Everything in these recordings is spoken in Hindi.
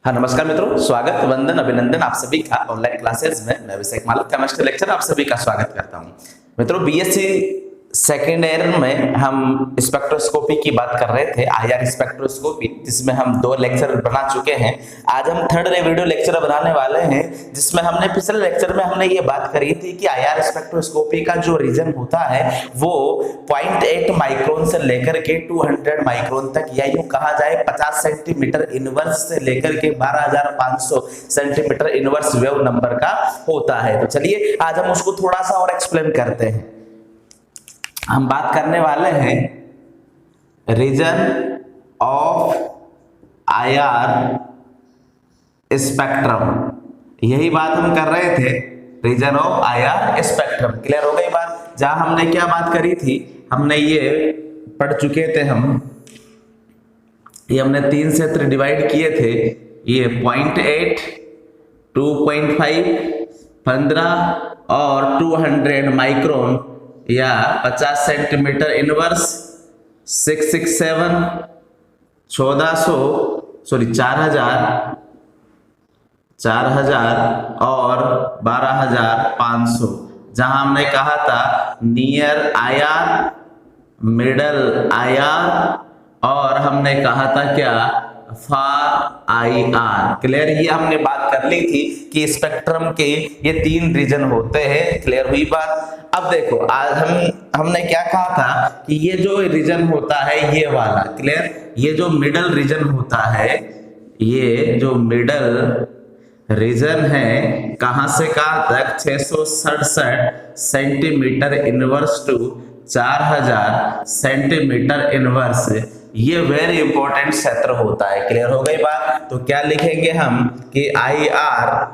हाँ नमस्कार मित्रों, स्वागत वंदन अभिनंदन आप सभी का ऑनलाइन क्लासेस में। मैं विषय मालक केमिस्ट्री लेक्चर आप सभी का स्वागत करता हूँ। मित्रों, बीएससी सेकेंड ईयर में हम स्पेक्ट्रोस्कोपी की बात कर रहे थे, आईआर स्पेक्ट्रोस्कोपी, जिसमें हम 2 लेक्चर बना चुके हैं। आज हम थर्ड वीडियो लेक्चर बनाने वाले हैं, जिसमें हमने पिछले लेक्चर में हमने ये बात करी थी कि आईआर स्पेक्ट्रोस्कोपी का जो रीजन होता है वो 0.8 माइक्रोन से लेकर के 200 माइक्रोन तक, या यूं कहा जाए 50 सेंटीमीटर इनवर्स से लेकर के 12,500 सेंटीमीटर इनवर्स वेव नंबर का होता है। तो चलिए आज हम उसको थोड़ा सा और एक्सप्लेन करते हैं। हम बात करने वाले हैं रीजन ऑफ आईआर स्पेक्ट्रम, यही बात हम कर रहे थे, reason of IR spectrum. Clear हो गई बात? जहां हमने क्या बात करी थी, हमने ये पढ़ चुके थे, ये हमने 3 क्षेत्र डिवाइड किए थे, ये 0.8, 2.5, 15 और 200 माइक्रोन या 50 सेंटीमीटर इनवर्स, 667, 4000 और 12,500। जहां हमने कहा था नियर आईआर, मिडल आईआर और हमने कहा था क्या, फार आईआर। क्लियर? ये हमने बात कर ली थी कि स्पेक्ट्रम के ये 3 रीजन होते हैं। क्लियर हुई बात? अब देखो, आज हमने क्या कहा था कि ये जो रीजन होता है ये वाला, क्लियर, ये जो मिडल रीजन होता है, ये जो मिडल रीजन है, कहां से कहां तक, 667 centimetre inverse two 4000 centimetre inverse, ये वेरी इंपॉर्टेंट क्षेत्र होता है। क्लियर हो गई बात? तो क्या लिखेंगे हम कि आईआर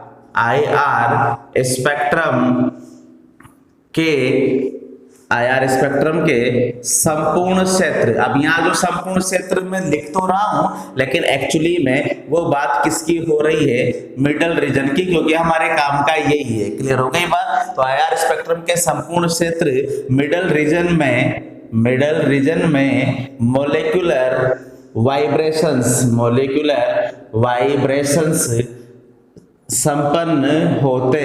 स्पेक्ट्रम के संपूर्ण क्षेत्र। अब यहाँ जो संपूर्ण क्षेत्र में लिख तो रहा हूं, लेकिन एक्चुअली में वो बात किसकी हो रही है, मिडल रीजन की, क्योंकि हमारे काम का यही है। क्लियर हो गई बात? तो आईआर स्पेक्ट्रम के संपूर्ण क्षेत्र मिडल रीजन में मोलिकुलर वाइब्रेशंस संपन्न होते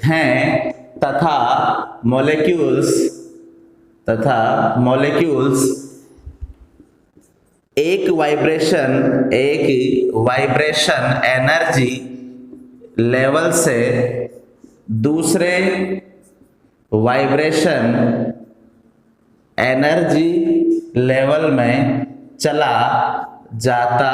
हैं तथा मॉलिक्यूल्स एक वाइब्रेशन एनर्जी लेवल से दूसरे वाइब्रेशन एनर्जी लेवल में चला जाता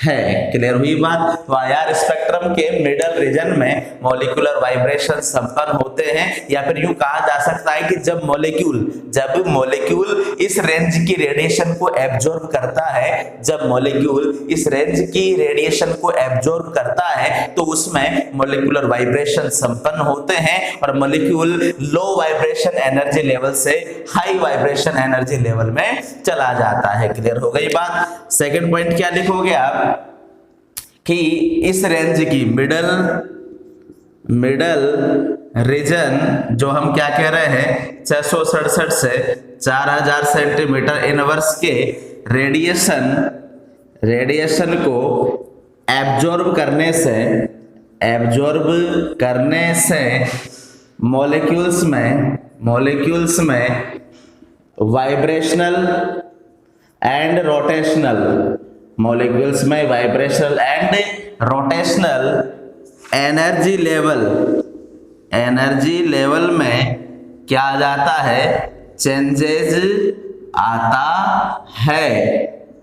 है। क्लियर हुई बात? तो आईआर स्पेक्ट्रम के मिडल रीजन में मॉलिक्यूलर वाइब्रेशन संपन्न होते हैं, या फिर यूं कहा जा सकता है कि जब मॉलिक्यूल इस रेंज की रेडिएशन को एब्जॉर्ब करता है, तो उसमें मॉलिक्यूलर वाइब्रेशन संपन्न होते हैं और molecule low vibration energy level से हाई वाइब्रेशन एनर्जी लेवल में चला जाता है। क्लियर हो गई बात? सेकंड पॉइंट क्या लिखोगे आप कि इस रेंज की मिडल रीजन, जो हम क्या कह रहे हैं, 667 से 4000 सेंटीमीटर इनवर्स के रेडिएशन को एब्जॉर्ब करने से मॉलिक्यूल्स में vibrational and rotational energy level में क्या आ जाता है, चेंजेस आता है।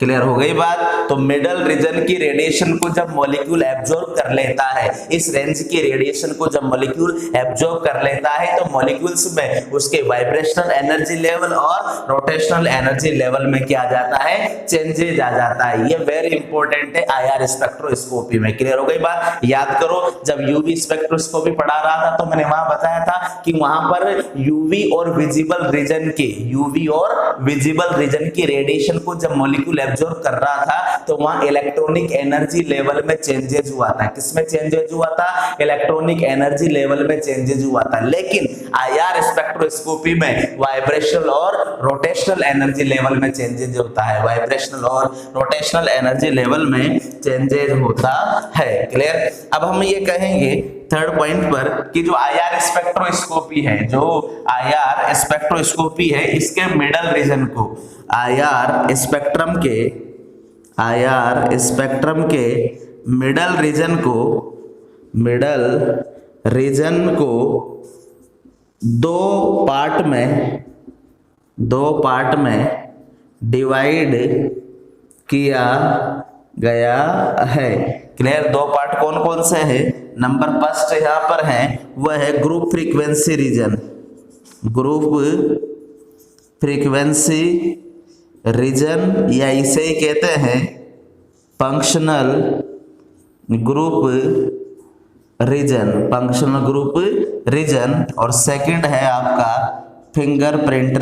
क्लियर हो गई बात? तो मिडल रीजन की रेडिएशन को जब मॉलिक्यूल एब्जॉर्ब कर लेता है, इस रेंज की रेडिएशन को जब मॉलिक्यूल एब्जॉर्ब कर लेता है, तो मॉलिक्यूल्स में उसके वाइब्रेशनल एनर्जी लेवल और रोटेशनल एनर्जी लेवल में क्या आ जाता है, चेंजेज आ जाता है। ये वेरी इंपॉर्टेंट है आईआर स्पेक्ट्रोस्कोपी में। क्लियर हो गई बात? याद करो, जब यूवी स्पेक्ट्रोस्कोपी पढ़ा रहा था तो मैंने वहां बताया था कि वहां पर यूवी और विजिबल रीजन की रेडिएशन को जब मॉलिक्यूल एब्जॉर्ब कर रहा था तो वहां इलेक्ट्रॉनिक एनर्जी लेवल में चेंजेस हुआ था। किसमें चेंजेस हुआ था? इलेक्ट्रॉनिक एनर्जी लेवल में चेंजेस हुआ था। लेकिन आईआर स्पेक्ट्रोस्कोपी में वाइब्रेशनल और रोटेशनल एनर्जी लेवल में चेंजेस होता है। वाइब्रेशनल और रोटेशनल एनर्जी लेवल में चेंजेस होता है। क्लियर? अब हम ये कहेंगे थर्ड पॉइंट पर कि जो आईआर स्पेक्ट्रोस्कोपी है, जो आईआर स्पेक्ट्रोस्कोपी है, इसके मिडल रीजन को आईआर स्पेक्ट्रम के मिडल रीजन को दो पार्ट में डिवाइड किया गया है। क्लियर? दो पार्ट कौन कौन से हैं? नंबर फर्स्ट यहां पर है वह है ग्रुप फ्रीक्वेंसी रीजन, या इसे ही कहते हैं फंक्शनल ग्रुप रीजन, और सेकंड है आपका फिंगरप्रिंट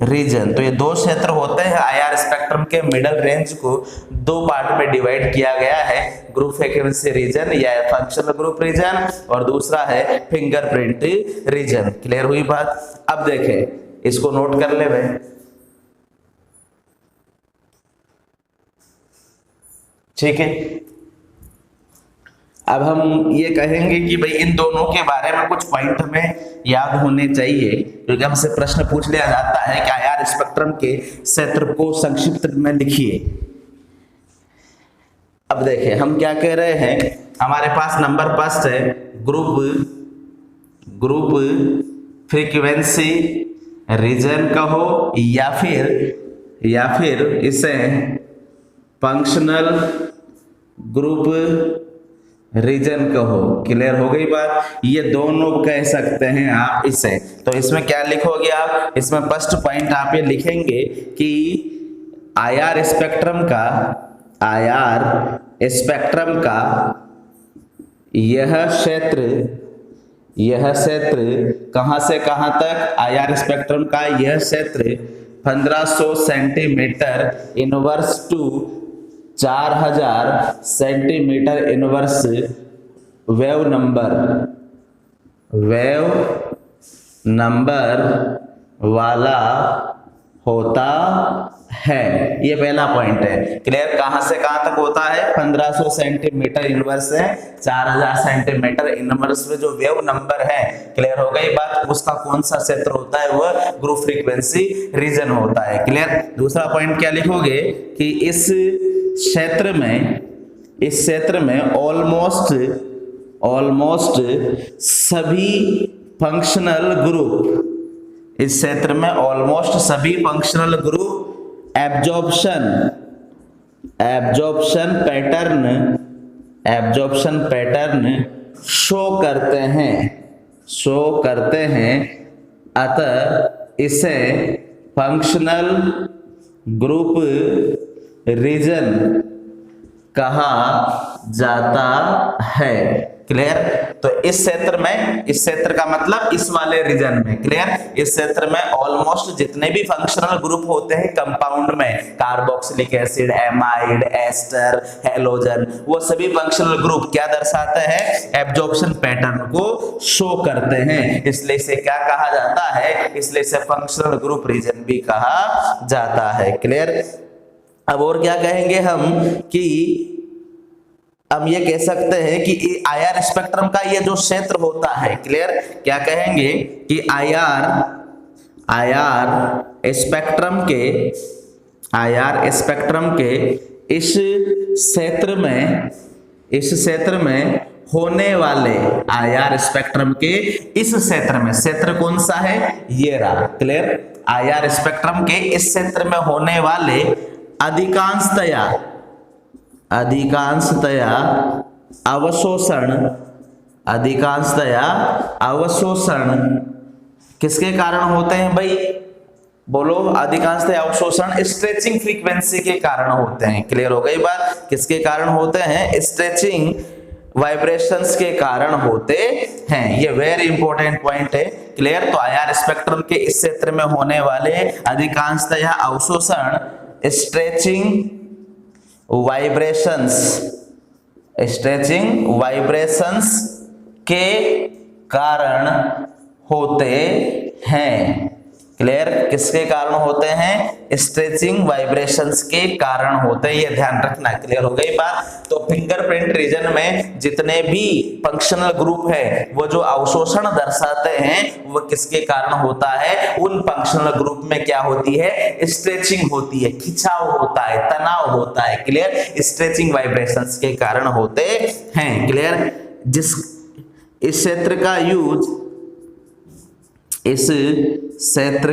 रीजन। तो ये दो क्षेत्र होते हैं। आईआर स्पेक्ट्रम के मिडल रेंज को दो पार्ट में डिवाइड किया गया है, ग्रुप फ्रीक्वेंसी रीजन या फंक्शनल ग्रुप रीजन, और दूसरा है फिंगरप्रिंट रीजन। क्लियर हुई बात? अब देखें, इसको नोट कर ले भाई। ठीक है, अब हम ये कहेंगे कि भाई इन दोनों के बारे में कुछ पॉइंट हमें याद होने चाहिए, क्योंकि हमसे प्रश्न पूछ लिया जाता है कि आईआर स्पेक्ट्रम के क्षेत्र को संक्षिप्त में लिखिए। अब देखिए हम क्या कह रहे हैं, हमारे पास नंबर फर्स्ट है ग्रुप फ्रीक्वेंसी रीजन कहो या फिर इसे फंक्शनल ग्रुप रीजन कहो। क्लियर हो गई बात? ये दोनों कह सकते हैं आप इसे। तो इसमें क्या लिखोगे आप? इसमें फर्स्ट पॉइंट आप ये लिखेंगे कि आईआर स्पेक्ट्रम का यह क्षेत्र कहां से कहां तक? आईआर स्पेक्ट्रम का यह क्षेत्र 1500 centimetre inverse two 4000 centimetre inverse wave number वाला होता है। ये पहला पॉइंट है। क्लियर? कहां से कहां तक होता है? 1500 सेंटीमीटर इनवर्स है 4000 सेंटीमीटर इनवर्स में जो वेव नंबर है। क्लियर हो गई बात? उसका कौन सा क्षेत्र होता है? वह ग्रुप फ्रीक्वेंसी रीजन होता है। क्लियर? दूसरा पॉइंट क्या लिखोगे कि इस क्षेत्र में ऑलमोस्ट सभी functional group absorption pattern show करते हैं। अतः इसे फंक्शनल ग्रुप रीजन कहा जाता है। क्लियर? तो इस क्षेत्र का मतलब इस वाले रीजन में। क्लियर? इस क्षेत्र में ऑलमोस्ट जितने भी फंक्शनल ग्रुप होते हैं कंपाउंड में, carboxylic acid, amide, ester, halogen, वो सभी फंक्शनल ग्रुप क्या दर्शाते हैं? एब्जॉर्प्शन पैटर्न को शो करते हैं। इसलिए इसे क्या कहा जाता है? इसलिए इसे फंक्शनल ग्रुप रीजन भी कहा जाता है। क्लियर? अब और क्या कहेंगे हम कि हम ये कह सकते हैं कि आईआर स्पेक्ट्रम का ये जो क्षेत्र होता है, क्लियर, क्या कहेंगे कि आईआर स्पेक्ट्रम के इस क्षेत्र में होने वाले आईआर स्पेक्ट्रम के इस क्षेत्र में, क्षेत्र कौन सा है? ये रहा। क्लियर? आईआर स्पेक्ट्रम के इस क्षेत्र में होने वाले अधिकांशतया अवशोषण किसके कारण होते हैं भाई? बोलो, अधिकांशतः अवशोषण स्ट्रेचिंग फ्रीक्वेंसी के कारण होते हैं। क्लियर हो गई बात? किसके कारण होते हैं? स्ट्रेचिंग वाइब्रेशंस के कारण होते हैं। ये वेरी इंपॉर्टेंट पॉइंट है। क्लियर? तो आईआर स्पेक्ट्रम के इस क्षेत्र में होने वाले अधिकांशतः अवशोषण स्ट्रेचिंग वाइब्रेशंस के कारण होते हैं। क्लियर? किसके कारण होते हैं? स्ट्रेचिंग वाइब्रेशंस के कारण होते हैं, ये ध्यान रखना। क्लियर हो गई बात? तो फिंगरप्रिंट रीजन में जितने भी फंक्शनल ग्रुप है वो जो अवशोषण दर्शाते हैं वो किसके कारण होता है? उन फंक्शनल ग्रुप में क्या होती है? स्ट्रेचिंग होती है, खिंचाव होता है, तनाव होता है। क्लियर? स्ट्रेचिंग वाइब्रेशंस के कारण होते हैं। क्लियर? इस क्षेत्र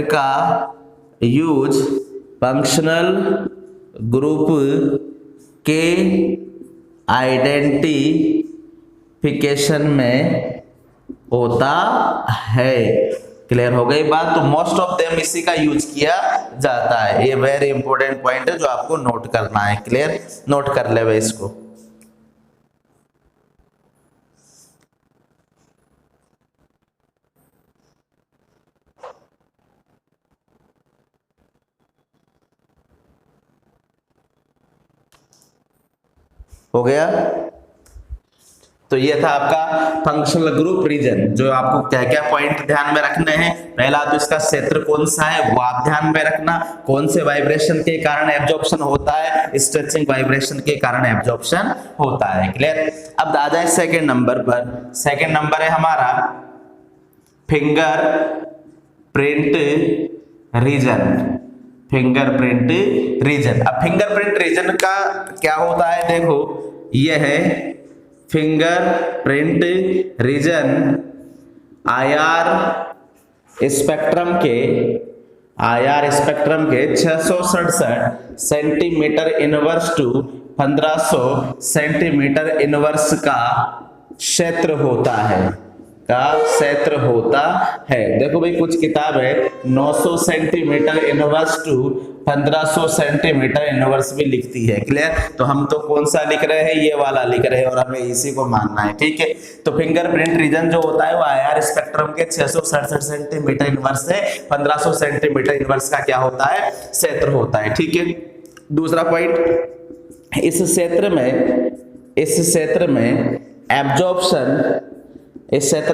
का यूज फंक्शनल ग्रुप के आइडेंटिफिकेशन में होता है। क्लियर हो गई बात? तो मोस्ट ऑफ देम इसी का यूज किया जाता है। ये वेरी इंपॉर्टेंट पॉइंट है जो आपको नोट करना है। क्लियर? नोट कर ले इसको। हो गया? तो ये था आपका फंक्शनल ग्रुप रीजन। जो आपको क्या क्या पॉइंट ध्यान में रखने हैं? पहला तो इसका क्षेत्र कौन सा है वो आप ध्यान में रखना। कौन से वाइब्रेशन के कारण एब्जॉर्प्शन होता है? स्ट्रेचिंग वाइब्रेशन के कारण एब्जॉर्प्शन होता है। क्लियर? अब आ जाए सेकंड नंबर पर। सेकंड नंबर है हमारा फिंगर प्रिंट रीजन। अब फिंगरप्रिंट रीजन का क्या होता है? देखो, यह है फिंगरप्रिंट रीजन आईआर स्पेक्ट्रम के 667 centimetre inverse two 1500 centimetre inverse का क्षेत्र होता है। देखो भाई, कुछ किताब है 900 centimetre inverse two 1500 centimetre inverse भी लिखती है। क्लियर? तो हम तो कौन सा लिख रहे हैं? ये वाला लिख रहे हैं और हमें इसी को मानना है। ठीक है? तो फिंगरप्रिंट रीजन जो होता है वो आईआर स्पेक्ट्रम के 667 सेंटीमीटर इनवर्स से 1500 सेंटीमीटर इनवर्स का क्या होता है? क्षेत्र होता है। ठीक है? दूसरा पॉइंट, इस क्षेत्र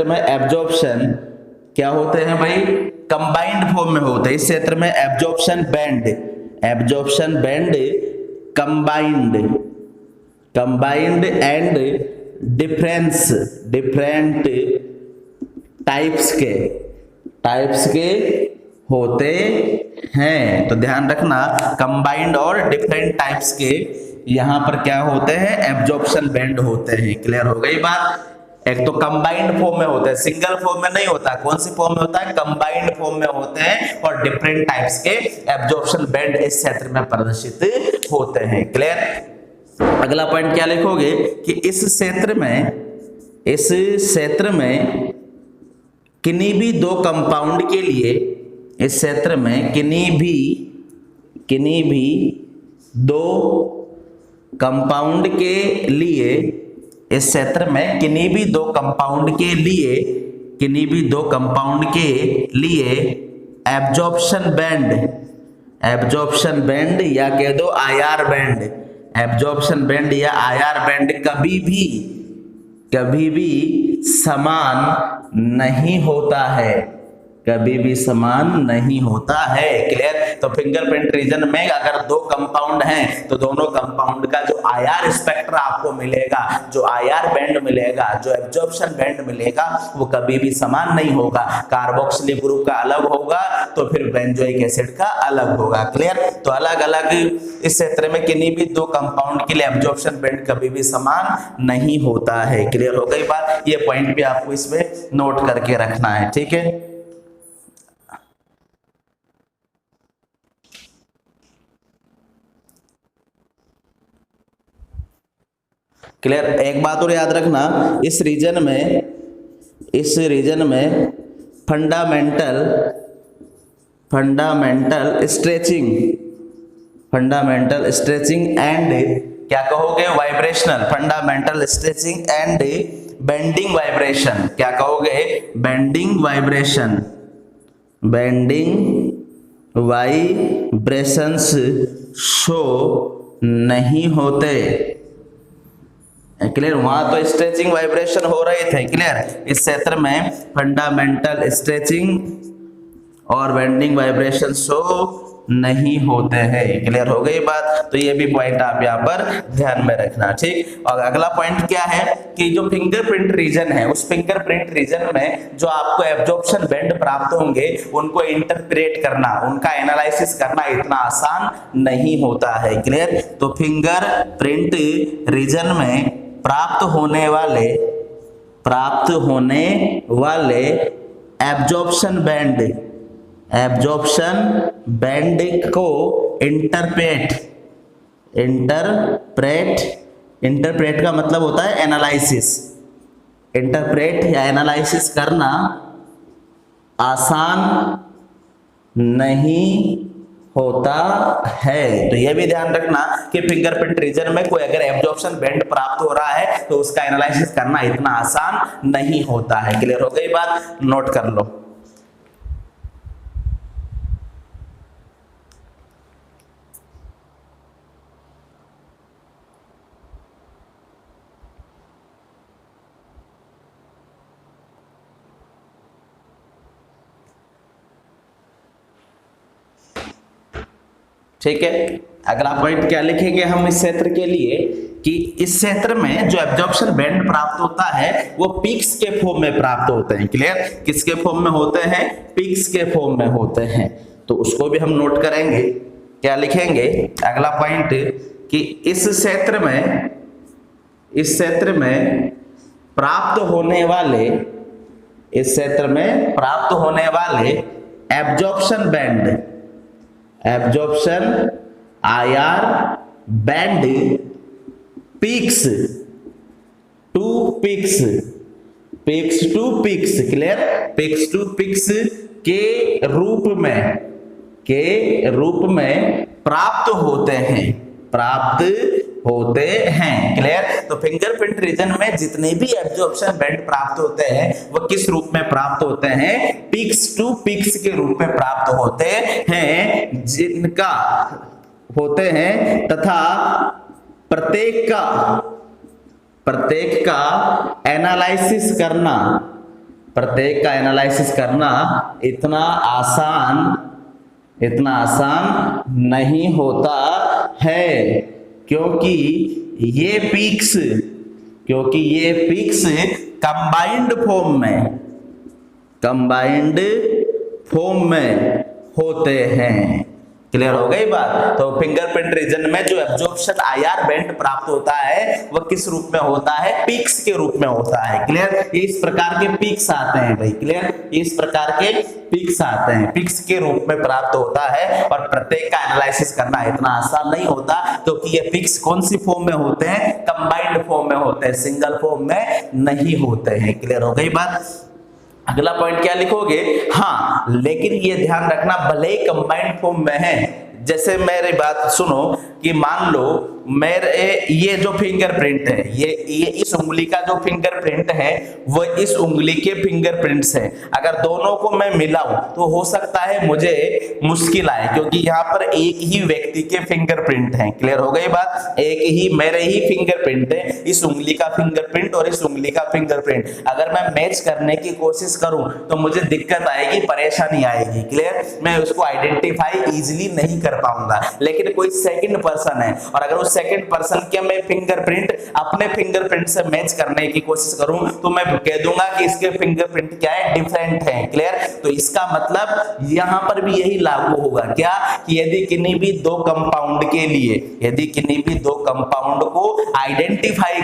में एब्जॉर्प्शन क्या होते हैं भाई? कंबाइंड फॉर्म में होते हैं। इस क्षेत्र में absorption band combined and different types के होते हैं। तो ध्यान रखना, कंबाइंड और डिफरेंट टाइप्स के यहां पर क्या होते हैं? एब्जॉर्प्शन बैंड होते हैं। क्लियर हो गई बात? एक तो कंबाइंड फॉर्म में होता है, सिंगल फॉर्म में नहीं होता। कौन सी फॉर्म में होता है? कंबाइंड फॉर्म में होते हैं और डिफरेंट टाइप्स के एब्जॉर्प्शन बैंड इस क्षेत्र में प्रदर्शित होते हैं। क्लियर? अगला पॉइंट क्या लिखोगे कि इस क्षेत्र में किन्हीं भी दो कंपाउंड के लिए, इस क्षेत्र में किन्हीं भी दो कंपाउंड के लिए, इस क्षेत्र में किन्हीं भी दो कंपाउंड के लिए एब्जॉर्प्शन बैंड या कह दो आईआर बैंड, एब्जॉर्प्शन बैंड या आईआर बैंड कभी भी समान नहीं होता है। क्लियर? तो फिंगरप्रिंट रीजन में अगर दो कंपाउंड हैं तो दोनों कंपाउंड का जो आईआर स्पेक्ट्रा आपको मिलेगा, जो आईआर बैंड मिलेगा, जो एब्जॉर्प्शन बैंड मिलेगा, वो कभी भी समान नहीं होगा। कार्बोक्सिलिक ग्रुप का अलग होगा तो फिर बेंजोइक एसिड का अलग होगा। क्लियर? तो अलग अलग इस क्षेत्र में किन्हीं भी दो कंपाउंड के लिए एब्जॉर्प्शन बैंड कभी भी समान नहीं होता है। क्लियर हो गई बात? ये पॉइंट भी आपको इसमें नोट करके रखना है। ठीक है? क्लियर? एक बात और याद रखना, इस रीजन में फंडामेंटल स्ट्रेचिंग एंड क्या कहोगे? Vibrational, fundamental stretching and bending vibration. क्या कहोगे? Bending vibration, bending vibrations show नहीं होते। क्लियर? वहां तो स्ट्रेचिंग वाइब्रेशन हो रहे थे, क्लियर। इस क्षेत्र में फंडामेंटल स्ट्रेचिंग और बेंडिंग वाइब्रेशन शो नहीं होते हैं। क्लियर हो गई बात? तो ये भी पॉइंट आप यहाँ पर ध्यान में रखना, ठीक। और अगला पॉइंट क्या है कि जो फिंगरप्रिंट रीजन है, उस फिंगरप्रिंट रीजन में जो आपको एब्जॉर्प्शन बैंड प्राप्त होंगे, उनको इंटरप्रेट करना, उनका एनालिसिस करना इतना आसान नहीं होता है। क्लियर? तो फिंगरप्रिंट रीजन में प्राप्त होने वाले एब्जॉर्प्शन बैंड को इंटरप्रेट का मतलब होता है एनालिसिस। इंटरप्रेट या एनालिसिस करना आसान नहीं होता है। तो यह भी ध्यान रखना कि फिंगरप्रिंट रीजन में कोई अगर एब्जॉर्प्शन बैंड प्राप्त हो रहा है तो उसका एनालिसिस करना इतना आसान नहीं होता है। क्लियर हो गई बात? नोट कर लो। ठीक है, अगला पॉइंट क्या लिखेंगे हम इस क्षेत्र के लिए कि इस क्षेत्र में जो एब्जॉर्प्शन बैंड प्राप्त होता है वो पिक्स के फॉर्म में प्राप्त होते हैं। क्लियर? किसके फॉर्म में होते हैं? पिक्स के फॉर्म में होते हैं। तो उसको भी हम नोट करेंगे। क्या लिखेंगे? अगला पॉइंट कि इस क्षेत्र में प्राप्त होने वाले absorption IR band peaks to peaks, clear? Peaks to peaks के रूप में प्राप्त होते हैं। क्लियर? तो फिंगरप्रिंट रीजन में जितने भी एब्जॉर्प्शन बैंड प्राप्त होते हैं वो किस रूप में प्राप्त होते हैं? पिक्स टू पिक्स के रूप में प्राप्त होते हैं, जिनका होते हैं तथा प्रत्येक का एनालिसिस करना इतना आसान नहीं होता है, क्योंकि ये पिक्स कंबाइंड फॉर्म में होते हैं। क्लियर हो गई बात? तो फिंगरप्रिंट रीजन में जो एब्जॉर्प्शन IR बैंड प्राप्त होता है वह किस रूप में होता है? पिक्स के रूप में होता है। क्लियर? ये इस प्रकार के पिक्स आते हैं भाई। क्लियर? इस प्रकार के पिक्स आते हैं, पिक्स के रूप में प्राप्त होता है और प्रत्येक का एनालिसिस करना इतना आसान नहीं होता, क्योंकि ये पिक्स कौन सी फॉर्म में होते हैं? कंबाइंड फॉर्म में होते हैं, सिंगल फॉर्म में नहीं होते हैं। क्लियर हो गई बात? अगला पॉइंट क्या लिखोगे? हाँ, लेकिन ये ध्यान रखना भले ही कंबाइंड फॉर्म में है। जैसे मेरी बात सुनो कि मान लो मेरे ये जो फिंगरप्रिंट है, ये इस उंगली का जो फिंगरप्रिंट है वो इस उंगली के फिंगरप्रिंट्स है। अगर दोनों को मैं मिलाऊं तो हो सकता है मुझे मुश्किल आए, क्योंकि यहाँ पर एक ही व्यक्ति के फिंगरप्रिंट हैं। क्लियर हो गई बात? एक ही मेरे ही फिंगरप्रिंट है, इस उंगली का फिंगरप्रिंट और इस उंगली का फिंगरप्रिंट। अगर मैं मैच करने की कोशिश करूं तो मुझे दिक्कत आएगी, परेशानी आएगी। क्लियर? मैं उसको आइडेंटिफाई इजिली नहीं कर पाऊंगा। लेकिन कोई सेकंड पर्सन है और अगर उस सेकंड पर्सन के मैं फिंगरप्रिंट अपने फिंगरप्रिंट से मैच करने की कोशिश करूं तो मैं कह दूंगा कि इसके फिंगरप्रिंट क्या है? डिफरेंट है। क्लियर? तो इसका मतलब यहां पर भी यही लागू होगा क्या कि यदि किन्हीं भी दो कंपाउंड को आइडेंटिफाई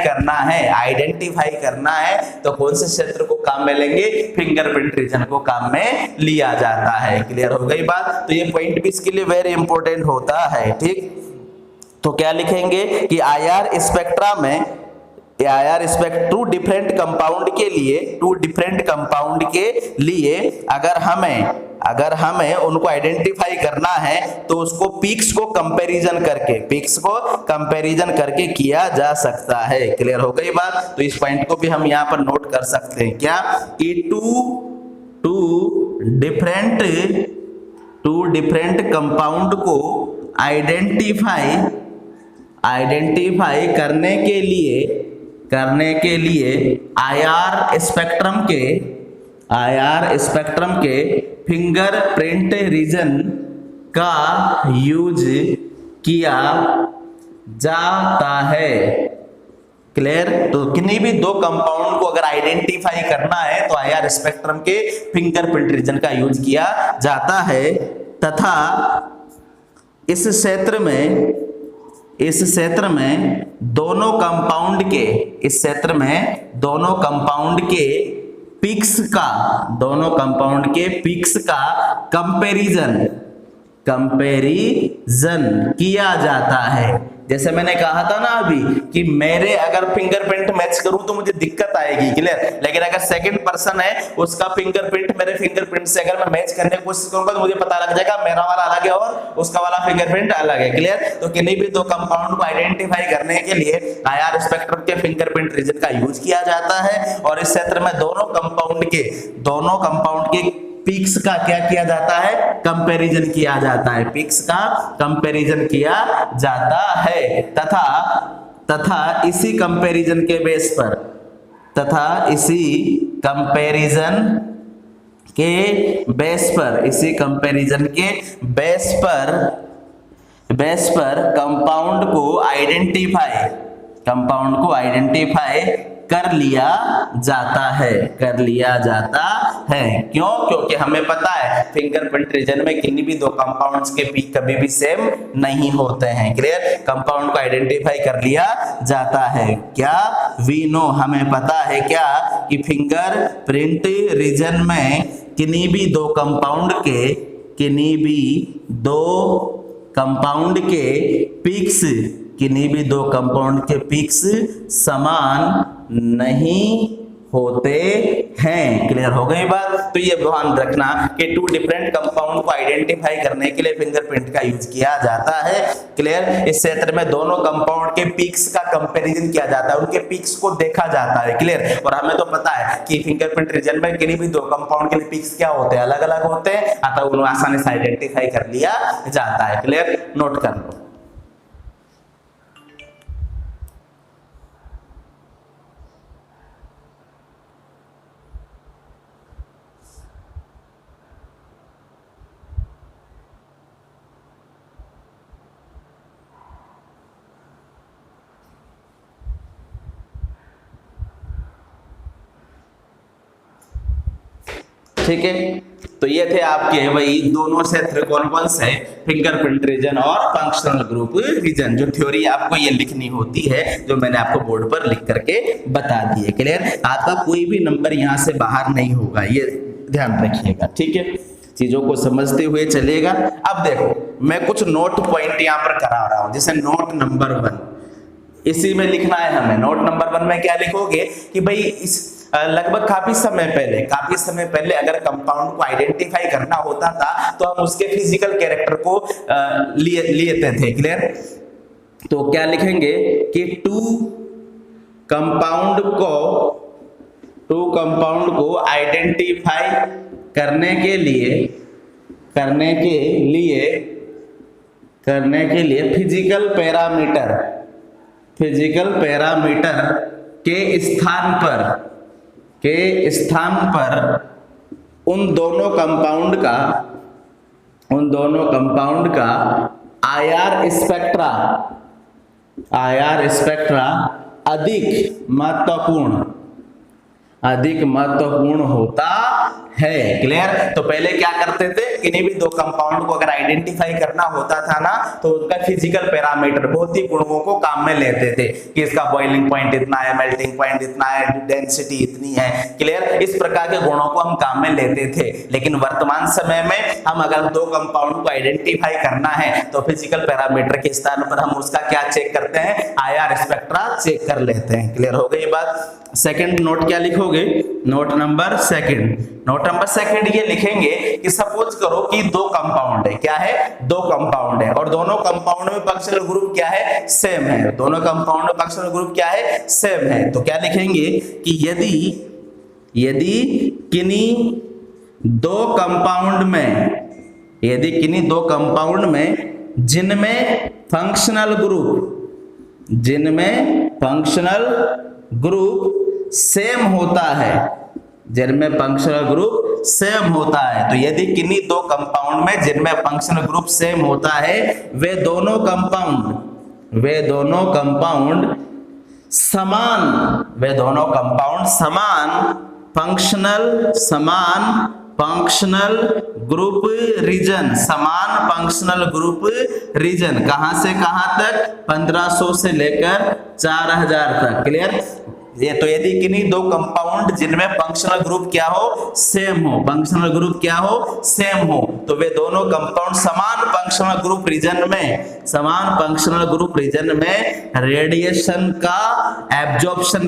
करना है तो कौन से क्षेत्र को काम में लेंगे? फिंगरप्रिंट रीजन को काम में लिया जाता है। क्लियर हो गई बात? तो ये पॉइंट भी इसके लिए वेरी इंपॉर्टेंट होता है। ठीक, तो क्या लिखेंगे कि IR स्पेक्ट्रा में टू डिफरेंट कंपाउंड के लिए अगर हमें अगर हमें उनको आइडेंटिफाई करना है तो उसको पीक्स को कंपैरिजन करके किया जा सकता है। क्लियर हो गई बात? तो इस पॉइंट को भी हम यहाँ पर नोट कर सकते हैं क्या कि टू डिफरेंट कंपाउंड को आइडेंटिफाई करने के लिए आईआर स्पेक्ट्रम के फिंगरप्रिंट रीजन का यूज किया जाता है। क्लियर? तो किन्हीं भी दो कंपाउंड को अगर आइडेंटिफाई करना है तो आईआर स्पेक्ट्रम के फिंगरप्रिंट रीजन का यूज किया जाता है तथा इस क्षेत्र में दोनों कंपाउंड के पीक्स का कंपैरिजन किया जाता है। जैसे मैंने कहा था ना अभी कि मेरे अगर फिंगरप्रिंट मैच करूं तो मुझे दिक्कत आएगी। क्लियर? लेकिन अगर सेकंड पर्सन है उसका फिंगरप्रिंट मेरे फिंगरप्रिंट से अगर मैं मैच करने की कोशिश करूंगा तो मुझे पता लग जाएगा मेरा वाला अलग है और उसका वाला फिंगरप्रिंट अलग है। क्लियर? तो किन्हीं भी दो कंपाउंड को आइडेंटिफाई करने के लिए आईआर स्पेक्ट्रम के फिंगरप्रिंट रीजन का यूज किया जाता है और इस क्षेत्र में दोनों कंपाउंड के पीक्स का क्या किया जाता है? कंपैरिजन किया जाता है। पीक्स का कंपैरिजन किया जाता है तथा इसी कंपैरिजन के बेस पर कंपाउंड को आइडेंटिफाई कर लिया जाता है। क्यों? क्योंकि हमें पता है फिंगरप्रिंट रीजन में किन्हीं भी दो कंपाउंड्स के पीक कभी भी सेम नहीं होते हैं। क्लियर? कंपाउंड को आइडेंटिफाई कर लिया जाता है। क्या? वी नो, हमें पता है क्या कि फिंगरप्रिंट रीजन में किन्हीं भी दो कंपाउंड के पीक्स समान नहीं होते हैं। क्लियर हो गई बात? तो ये ध्यान रखना कि टू डिफरेंट कंपाउंड को आइडेंटिफाई करने के लिए फिंगरप्रिंट का यूज किया जाता है। क्लियर? इस क्षेत्र में दोनों कंपाउंड के पीक्स का कंपैरिजन किया जाता है, उनके पीक्स को देखा जाता है। क्लियर? और हमें तो पता है कि फिंगरप्रिंट रीजन में किन्हीं भी दो कंपाउंड के लिए पीक्स क्या होते हैं? अलग अलग होते हैं, अतः उन्हें आसानी से आइडेंटिफाई कर लिया जाता है। क्लियर? नोट कर लो। ठीक है, तो ये थे आपके वही दोनों क्षेत्र कौन से? फिंगरप्रिंट रीजन और फंक्शनल ग्रुप रीजन। जो थ्योरी आपको ये लिखनी होती है, जो मैंने आपको बोर्ड पर लिख करके बता दी है। क्लियर? आपका कोई भी नंबर यहाँ से बाहर नहीं होगा, ये ध्यान रखिएगा। ठीक है, चीजों को समझते हुए चलेगा। अब देखो, मैं कुछ नोट पॉइंट यहाँ पर करा रहा हूँ, जैसे नोट नंबर 1 इसी में लिखना है हमें। नोट नंबर 1 में क्या लिखोगे कि भाई इस लगभग काफी समय पहले अगर कंपाउंड को आइडेंटिफाई करना होता था तो हम उसके फिजिकल कैरेक्टर को लेते थे। क्लियर? तो क्या लिखेंगे कि टू कंपाउंड को आइडेंटिफाई करने के लिए फिजिकल पैरामीटर के स्थान पर उन दोनों कंपाउंड का आईआर स्पेक्ट्रा अधिक महत्वपूर्ण होता है। क्लियर? तो पहले क्या करते थे, किन्हीं भी दो कंपाउंड को अगर आइडेंटिफाई करना होता था ना तो उनका फिजिकल पैरामीटर, भौतिक गुणों को काम में लेते थे कि इसका बॉइलिंग पॉइंट इतना है, मेल्टिंग पॉइंट इतना है, डेंसिटी इतनी है। क्लियर? इस प्रकार के गुणों को हम काम में लेते थे। लेकिन वर्तमान समय में हम अगर दो कंपाउंड को आइडेंटिफाई करना है तो फिजिकल पैरामीटर के स्थान पर हम उसका क्या चेक करते हैं? आईआर स्पेक्ट्रा चेक कर लेते हैं। क्लियर हो गई बात? सेकंड नोट क्या लिखोगे? Note number second, note number second ये लिखेंगे कि सपोज करो कि दो कंपाउंड है, क्या है, दो कंपाउंड है और दोनों कंपाउंड में फंक्शनल ग्रुप क्या है, सेम है, दोनों कंपाउंड में फंक्शनल ग्रुप क्या है, सेम है। तो क्या लिखेंगे कि यदि किन्हीं दो कंपाउंड में, यदि किन्हीं दो कंपाउंड में जिनमें फंक्शनल ग्रुप सेम होता है, जिनमें फंक्शनल ग्रुप सेम होता है, तो यदि किन्हीं दो कंपाउंड में जिनमें फंक्शनल ग्रुप सेम होता है वे दोनों कंपाउंड समान फंक्शनल ग्रुप रीजन, कहां से कहां तक, 1500 से लेकर 4000 तक। क्लियर। ये तो यदि किन्हीं दो कंपाउंड जिनमें फंक्शनल ग्रुप क्या हो, सेम हो, तो वे दोनों कंपाउंड समान फंक्शनल ग्रुप रीजन में रेडिएशन का एब्जॉर्प्शन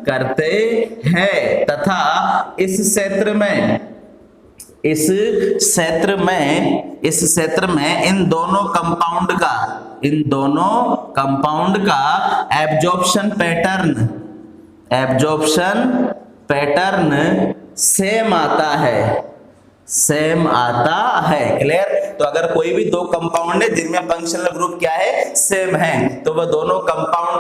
करते हैं तथा इस क्षेत्र में इन दोनों कंपाउंड का एब्जॉर्प्शन पैटर्न सेम आता है। क्लियर। तो अगर कोई भी दो कंपाउंड है जिनमें फंक्शनल ग्रुप क्या है, सेम है, तो वह दोनों कंपाउंड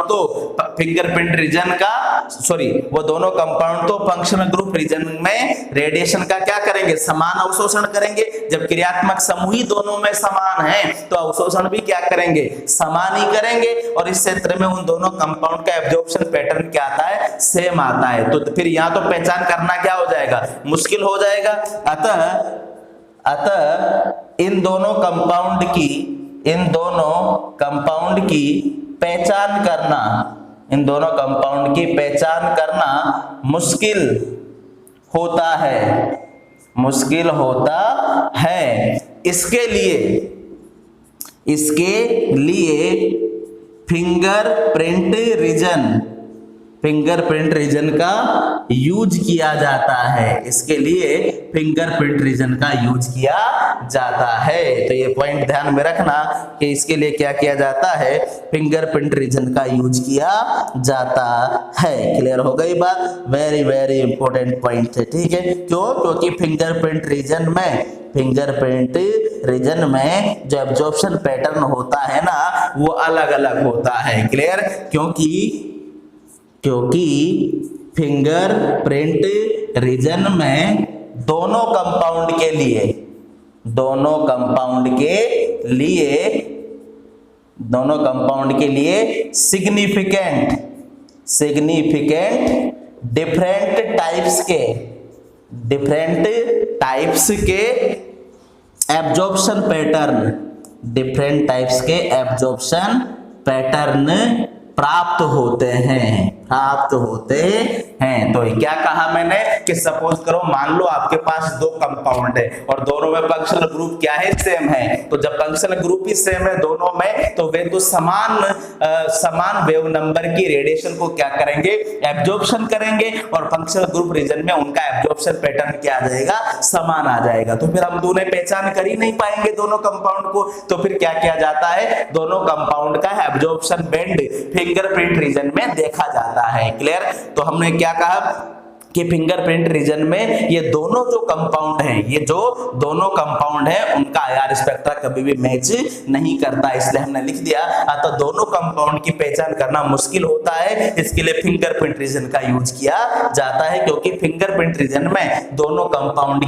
तो फंक्शनल ग्रुप रीजन में रेडिएशन का क्या करेंगे, समान अवशोषण करेंगे। जब क्रियात्मक समूह ही दोनों में समान है तो अवशोषण भी क्या करेंगे, समान ही करेंगे, और इस क्षेत्र में उन दोनों कंपाउंड का एब्जॉर्प्शन पैटर्न क्या आता है, सेम आता है। तो फिर यहाँ तो पहचान करना क्या हो जाएगा, मुश्किल हो जाएगा। अतः इन दोनों कंपाउंड की पहचान करना मुश्किल होता है। इसके लिए फिंगरप्रिंट रीजन का यूज किया जाता है। तो ये पॉइंट ध्यान में रखना कि इसके लिए क्या किया जाता है, फिंगरप्रिंट रीजन का यूज किया जाता है। क्लियर हो गई बात। वेरी वेरी इंपॉर्टेंट पॉइंट है। ठीक है, क्यों, क्योंकि फिंगरप्रिंट रीजन में जो एब्जॉर्प्शन पैटर्न होता है ना, वो अलग अलग होता है। क्लियर। क्योंकि फिंगरप्रिंट रीजन में दोनों कंपाउंड के लिए सिग्निफिकेंट डिफरेंट टाइप्स के एब्जॉर्प्शन पैटर्न प्राप्त होते हैं। तो क्या कहा मैंने कि सपोज करो, मान लो आपके पास दो कंपाउंड है और दोनों में फंक्शनल ग्रुप क्या है, सेम है। तो जब फंक्शनल ग्रुप ही सेम है दोनों में, तो वे तो समान वेव नंबर की रेडिएशन को क्या करेंगे, एब्जॉर्प्शन करेंगे, और फंक्शनल ग्रुप रीजन में उनका एब्जॉर्प्शन पैटर्न क्या आ जाएगा, समान आ जाएगा। तो फिर हम दोनों पहचान कर ही नहीं पाएंगे दोनों कंपाउंड को। तो फिर क्या किया जाता है, दोनों कंपाउंड का एब्जॉर्प्शन बैंड फिंगरप्रिंट रीजन में देखा जाता है। क्लियर। तो हमने क्या कहा कि फिंगरप्रिंट रीजन में ये दोनों जो कंपाउंड हैं, उनका आईआर स्पेक्ट्रा कभी भी मैच नहीं करता, इसलिए हमने लिख दिया। अतः दोनों कंपाउंड की पहचान करना मुश्किल होता है, इसके लिए फिंगरप्रिंट रीजन का यूज किया जाता है, क्योंकि फिंगरप्रिंट रीजन में दोनों कंपाउंड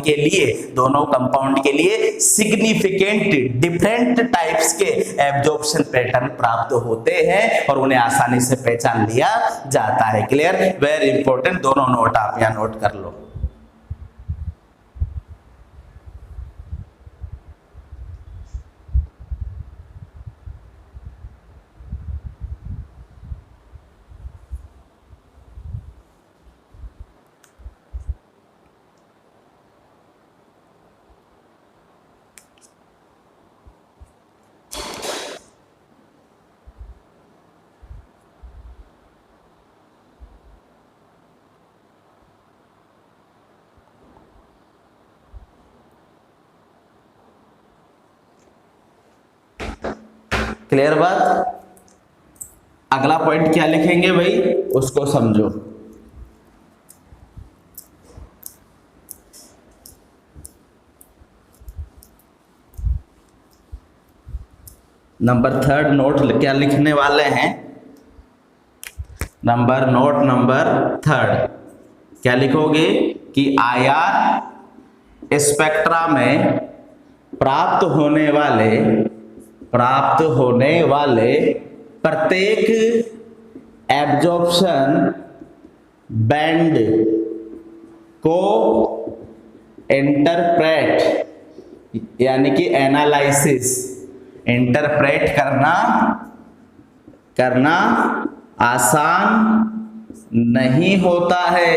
के लिए सिग्निफिकेंट डिफरेंट टाइप्स के एब्जॉर्प्शन पैटर्न प्राप्त होते हैं और उन्हें आसानी से पहचान लिया जाता है। क्लियर। वेरी इंपॉर्टेंट, दोनों नोट आप यहां नोट कर लो। क्लियर बात। अगला पॉइंट क्या लिखेंगे भाई, उसको समझो। नंबर थर्ड नोट क्या लिखने वाले हैं, नोट नंबर थर्ड क्या लिखोगे कि आईआर स्पेक्ट्रा में प्राप्त होने वाले प्रत्येक एब्जॉर्प्शन बैंड को इंटरप्रेट यानी कि एनालिसिस इंटरप्रेट करना आसान नहीं होता है।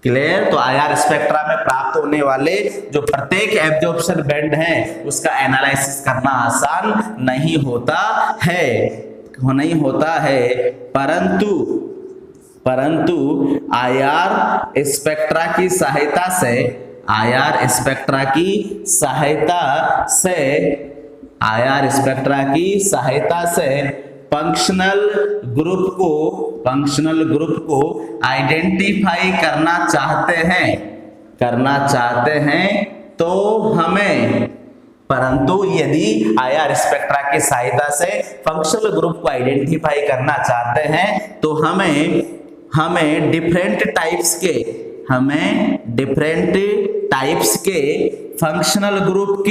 क्लियर। तो आईआर स्पेक्ट्रा में प्राप्त होने वाले जो प्रत्येक एब्जॉर्प्शन बैंड है उसका एनालिसिस करना आसान नहीं होता है, परंतु आईआर स्पेक्ट्रा की सहायता से फंक्शनल ग्रुप को आइडेंटिफाई करना चाहते हैं तो हमें, परंतु यदि आईआर स्पेक्ट्रा की सहायता से फंक्शनल ग्रुप को आइडेंटिफाई करना चाहते हैं तो हमें डिफरेंट टाइप्स के फंक्शनल ग्रुप की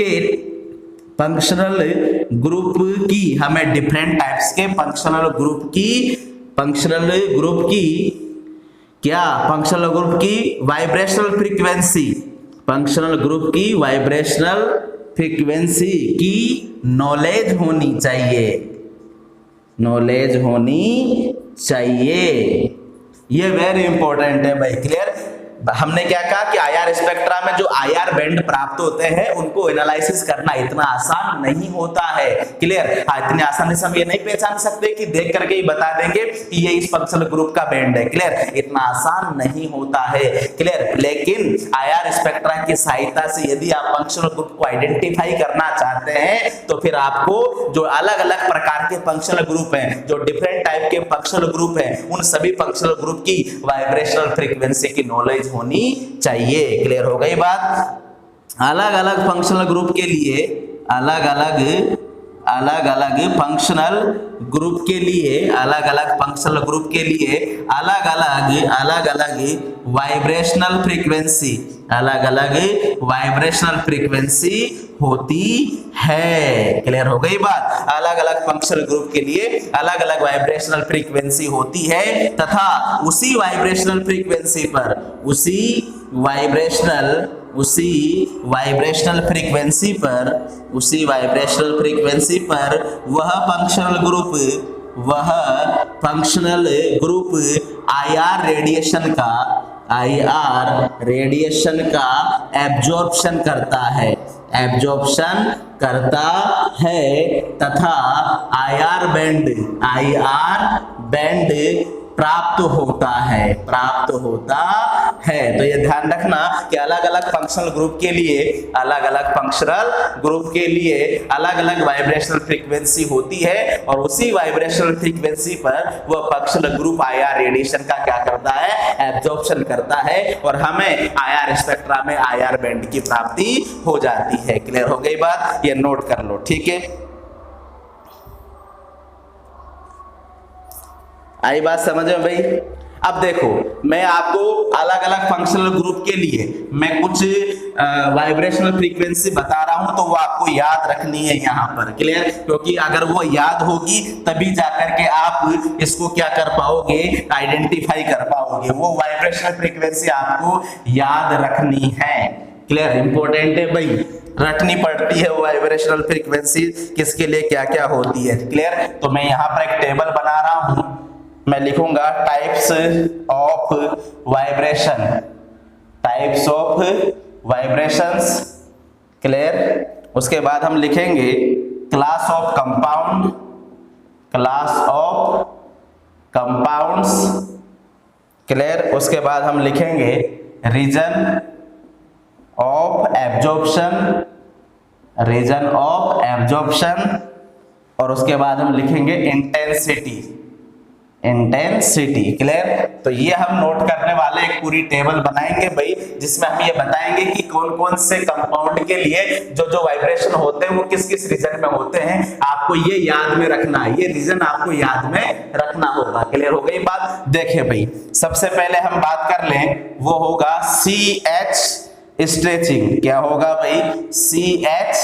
वाइब्रेशनल फ्रीक्वेंसी की नॉलेज होनी चाहिए। ये वेरी इंपॉर्टेंट है भाई। क्लियर। हमने क्या कहा कि आईआर स्पेक्ट्रा में जो आईआर बैंड प्राप्त होते हैं उनको एनालिसिस करना इतना आसान नहीं होता है। क्लियर। इतनी आसानी से हम ये नहीं पहचान सकते कि देख करके ही बता देंगे कि ये इस फंक्शनल ग्रुप का बैंड है। क्लियर। इतना आसान नहीं होता है। क्लियर। लेकिन आईआर स्पेक्ट्रा की सहायता से यदि आप फंक्शनल ग्रुप को आइडेंटिफाई करना चाहते हैं तो फिर आपको जो अलग अलग प्रकार के फंक्शनल ग्रुप हैं, जो डिफरेंट टाइप के फंक्शनल ग्रुप हैं, उन सभी फंक्शनल ग्रुप की वाइब्रेशनल फ्रीक्वेंसी की नॉलेज होनी चाहिए। क्लियर हो गई बात। अलग अलग फंक्शनल ग्रुप के लिए अलग अलग फंक्शनल ग्रुप के लिए अलग अलग वाइब्रेशनल फ्रीक्वेंसी होती है। क्लियर हो गई बात। अलग अलग फंक्शनल ग्रुप के लिए अलग अलग वाइब्रेशनल फ्रीक्वेंसी होती है तथा उसी वाइब्रेशनल फ्रीक्वेंसी पर वह फंक्शनल ग्रुप आईआर रेडिएशन का एब्जॉर्प्शन करता है तथा आईआर बैंड प्राप्त होता है। तो ये ध्यान रखना कि अलग अलग फंक्शनल ग्रुप के लिए अलग अलग वाइब्रेशनल फ्रीक्वेंसी होती है और उसी वाइब्रेशनल फ्रीक्वेंसी पर वह फंक्शनल ग्रुप आईआर रेडिएशन का क्या करता है, एब्जॉर्प्शन करता है और हमें आईआर स्पेक्ट्रा में आईआर बैंड की प्राप्ति हो जाती है। क्लियर हो गई बात। ये नोट कर लो। ठीक है। आई बात समझ में भाई। अब देखो मैं आपको अलग अलग फंक्शनल ग्रुप के लिए मैं कुछ वाइब्रेशनल फ्रीक्वेंसी बता रहा हूं तो वो आपको याद रखनी है यहाँ पर। क्लियर। क्योंकि अगर वो याद होगी तभी जाकर के आप इसको क्या कर पाओगे, आइडेंटिफाई कर पाओगे। वो वाइब्रेशनल फ्रीक्वेंसी आपको याद रखनी है। क्लियर। इंपॉर्टेंट है भाई, रटनी पड़ती है वो वाइब्रेशनल फ्रीक्वेंसी किसके लिए क्या क्या होती है। क्लियर। तो मैं यहाँ पर एक टेबल बना रहा हूं, मैं लिखूंगा टाइप्स ऑफ वाइब्रेशंस। क्लियर। उसके बाद हम लिखेंगे क्लास ऑफ कंपाउंड्स। क्लियर। उसके बाद हम लिखेंगे रीजन ऑफ एब्जॉर्प्शन। और उसके बाद हम लिखेंगे इंटेंसिटी, इंटेंसिटी। क्लियर? तो ये हम नोट करने वाले एक पूरी टेबल बनाएंगे भाई, जिसमें हम ये बताएंगे कि कौन कौन से कंपाउंड के लिए जो जो वाइब्रेशन होते हैं वो किस किस रीजन में होते हैं, आपको ये याद में रखना है, ये रीजन आपको याद में रखना होगा। क्लियर हो गई बात? देखिए भाई, सबसे पहले हम बात कर लें, वो होगा CH स्ट्रेचिंग। क्या होगा भाई? CH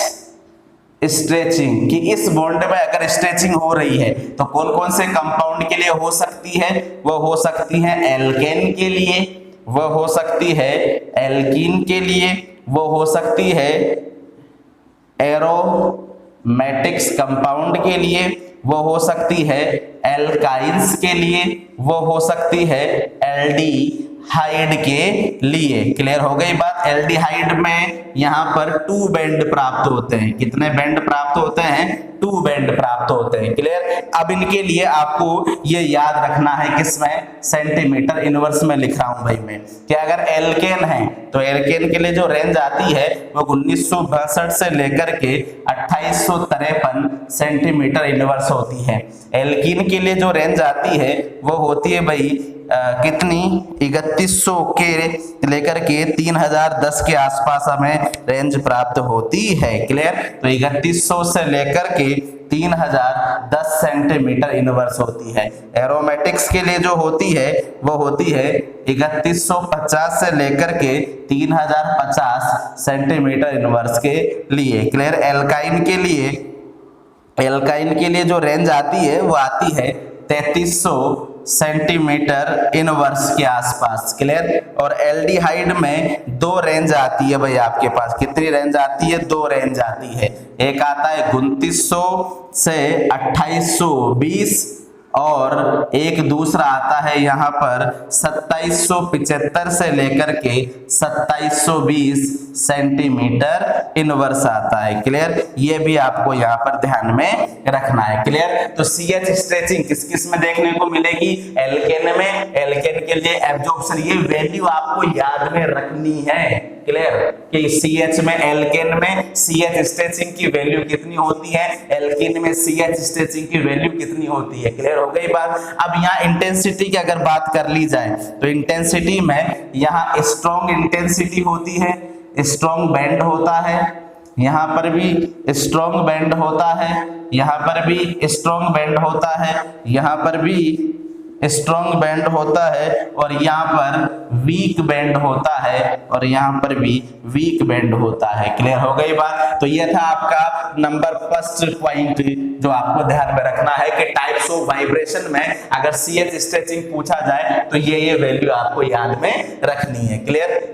स्ट्रेचिंग, कि इस बॉन्ड में अगर स्ट्रेचिंग हो रही है तो कौन कौन से कंपाउंड के लिए हो सकती है? वो हो सकती है एल्केन के लिए, वो हो सकती है एल्कीन के लिए, वो हो सकती है एरोमेटिक्स कंपाउंड के लिए, वो हो सकती है एल्काइंस के लिए, वो हो सकती है एल्डिहाइड के लिए। क्लियर हो गई बात? एल्डिहाइड में यहां पर 2 बैंड प्राप्त होते हैं। कितने बैंड प्राप्त होते हैं? 2 बैंड प्राप्त होते हैं। क्लियर? अब इनके लिए आपको ये याद रखना है, किसमें? सेंटीमीटर इनवर्स में लिख रहा हूं भाई मैं, कि अगर एल्केन है तो एल्केन के लिए जो रेंज आती है वो 1962 से लेकर के 2853 सेंटीमीटर इनवर्स होती है। एल्कीन के लिए जो रेंज आती है वो होती है भाई कितनी? 3100 के लेकर के 3010 के आसपास हमें रेंज प्राप्त होती है। क्लियर? तो 3100 से लेकर के 3010 सेंटीमीटर इनवर्स होती है। एरोमेटिक्स के लिए जो होती है वो होती है 3150 से लेकर के 3050 सेंटीमीटर इनवर्स के लिए। क्लियर? एल्काइन के लिए जो रेंज आती है वो आती है 3300 सेंटीमीटर इनवर्स के आसपास। क्लियर? और एल्डिहाइड में 2 रेंज आती है भाई आपके पास। कितनी रेंज आती है? 2 रेंज आती है। एक आता है 2900 से 2820 और एक दूसरा आता है यहाँ पर 2775 से लेकर के 2720 सेंटीमीटर इनवर्स आता है। क्लियर? ये भी आपको यहाँ पर ध्यान में रखना है। क्लियर? तो CH स्ट्रेचिंग किस किस में देखने को मिलेगी? एल्केन में। एल्केन के लिए एब्जॉर्प्शन, ये वैल्यू आपको याद में रखनी है। क्लियर? कि CH में, एल्केन में CH स्ट्रेचिंग की वैल्यू कितनी होती है, एल्कीन में CH स्ट्रेचिंग की वैल्यू कितनी होती है। क्लियर हो गई बात? अब यहाँ इंटेंसिटी की अगर बात कर ली जाए तो इंटेंसिटी में यहाँ स्ट्रॉन्ग इंटेंसिटी होती है, स्ट्रॉन्ग बैंड होता है, यहाँ पर भी स्ट्रॉन्ग बैंड होता है, यहाँ पर भी स्ट्रॉन्ग बैंड होता है, यहाँ पर भी स्ट्रॉन्ग बैंड होता है, और यहाँ पर वीक बैंड होता है, और यहाँ पर भी वीक बैंड होता है। क्लियर हो गई बात? तो ये था आपका नंबर फर्स्ट पॉइंट जो आपको ध्यान में रखना है कि टाइप्स ऑफ वाइब्रेशन में अगर CH स्ट्रेचिंग पूछा जाए तो ये वैल्यू आपको याद में रखनी है। क्लियर?